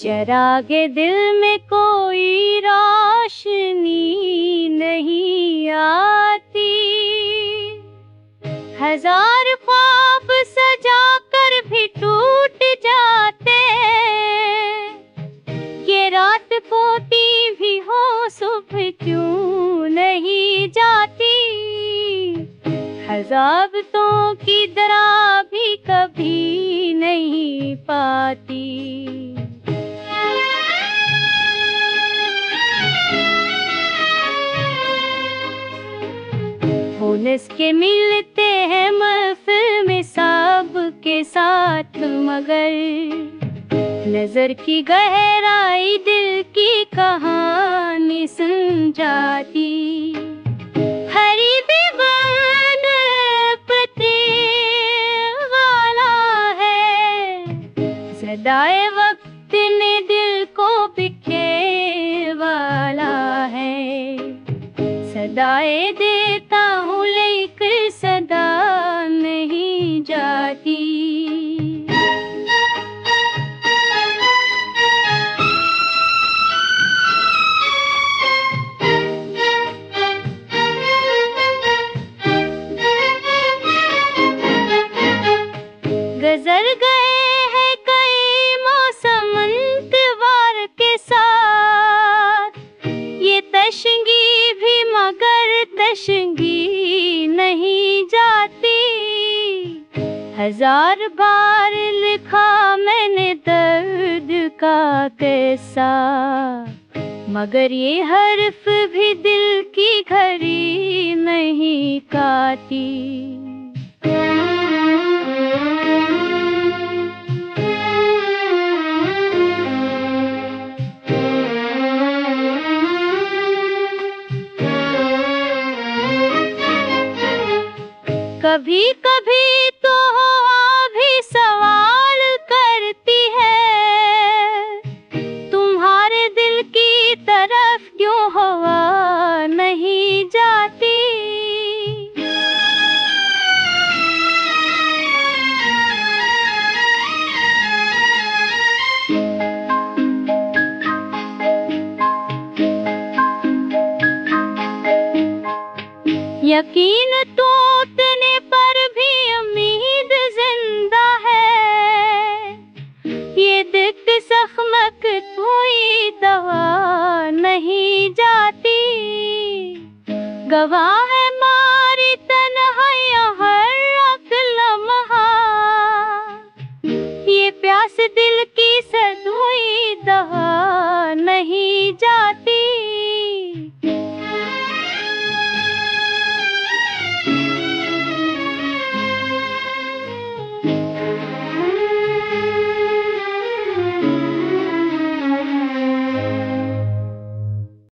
चरागे दिल में कोई रोशनी नहीं आती, हजार ख्वाब सजा कर भी टूट जाते। ये रात पोती भी हो सुबह क्यों नहीं जाती, हज़ाबतों की दरा भी कभी नहीं पाती। बोनस के मिलते हैं महफिल में सब के साथ, मगर नजर की गहराई दिल की कहानी सुन जाती। हरी दीवान पते वाला है, सदाए वक्त ने दिल को बिखे वाला है। सदाए देता हूँ लेकर सदा नहीं जाती। गुजर गए हैं कई मौसम इंतवार के साथ, ये तशंगी भी मगर तशंगी नहीं जाती। हजार बार लिखा मैंने दर्द का किस्सा, मगर ये हर्फ भी दिल की घड़ी नहीं काटी। कभी कभी तो हवा भी सवाल करती है, तुम्हारे दिल की तरफ क्यों हवा नहीं जाती। यकीन टूटने पर भी उम्मीद जिंदा है, ये दिल जख्मक कोई दवा नहीं जाती। गवाह है मारी तन्हाइयां हर लम्हा, ये प्यास दिल की